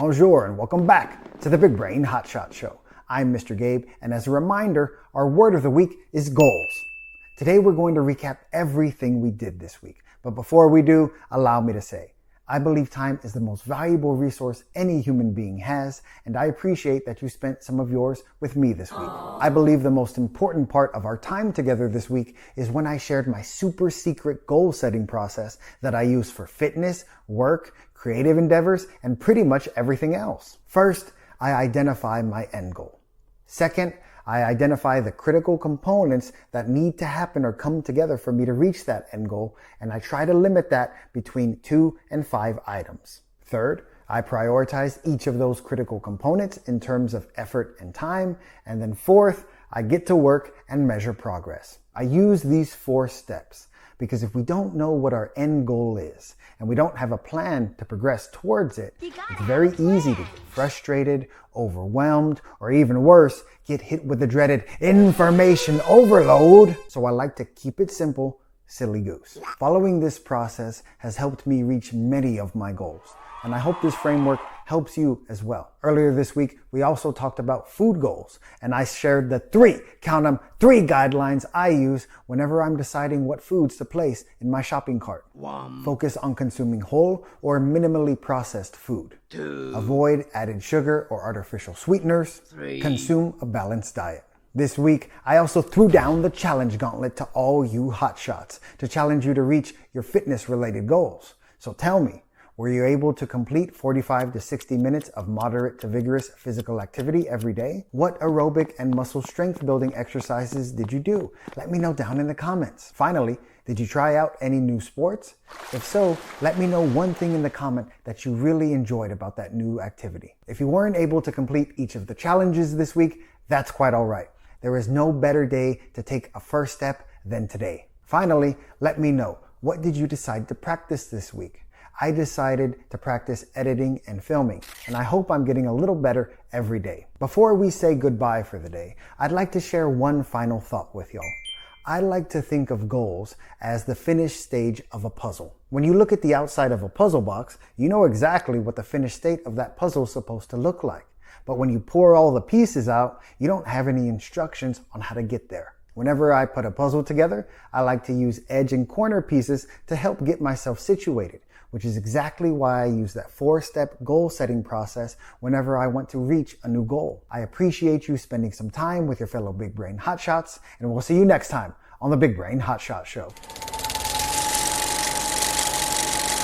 Bonjour and welcome back to the Big Brain Hotshot Show. I'm Mr. Gabe, and as a reminder, our word of the week is goals. Today we're going to recap everything we did this week. But before we do, allow me to say, I believe time is the most valuable resource any human being has, and I appreciate that you spent some of yours with me this week. I believe the most important part of our time together this week is when I shared my super secret goal setting process that I use for fitness, work, creative endeavors, and pretty much everything else. First, I identify my end goal. Second, I identify the critical components that need to happen or come together for me to reach that end goal, and I try to limit that between 2 and 5 items. Third, I prioritize each of those critical components in terms of effort and time. And then fourth, I get to work and measure progress. I use these 4 steps because if we don't know what our end goal is and we don't have a plan to progress towards it, it's very easy to get frustrated, overwhelmed, or even worse, get hit with the dreaded information overload. So I like to keep it simple, silly goose. Following this process has helped me reach many of my goals, and I hope this framework helps you as well. Earlier this week, we also talked about food goals, and I shared the 3 guidelines I use whenever I'm deciding what foods to place in my shopping cart. 1. Focus on consuming whole or minimally processed food. 2. Avoid added sugar or artificial sweeteners. 3. Consume a balanced diet. This week, I also threw down the challenge gauntlet to all you hotshots to challenge you to reach your fitness-related goals. So tell me, were you able to complete 45 to 60 minutes of moderate to vigorous physical activity every day? What aerobic and muscle strength building exercises did you do? Let me know down in the comments. Finally, did you try out any new sports? If so, let me know one thing in the comment that you really enjoyed about that new activity. If you weren't able to complete each of the challenges this week, that's quite all right. There is no better day to take a first step than today. Finally, let me know, what did you decide to practice this week? I decided to practice editing and filming, and I hope I'm getting a little better every day. Before we say goodbye for the day, I'd like to share one final thought with y'all. I like to think of goals as the finished stage of a puzzle. When you look at the outside of a puzzle box, you know exactly what the finished state of that puzzle is supposed to look like. But when you pour all the pieces out, you don't have any instructions on how to get there. Whenever I put a puzzle together, I like to use edge and corner pieces to help get myself situated, which is exactly why I use that 4-step goal setting process whenever I want to reach a new goal. I appreciate you spending some time with your fellow Big Brain Hotshots, and we'll see you next time on the Big Brain Hotshot Show.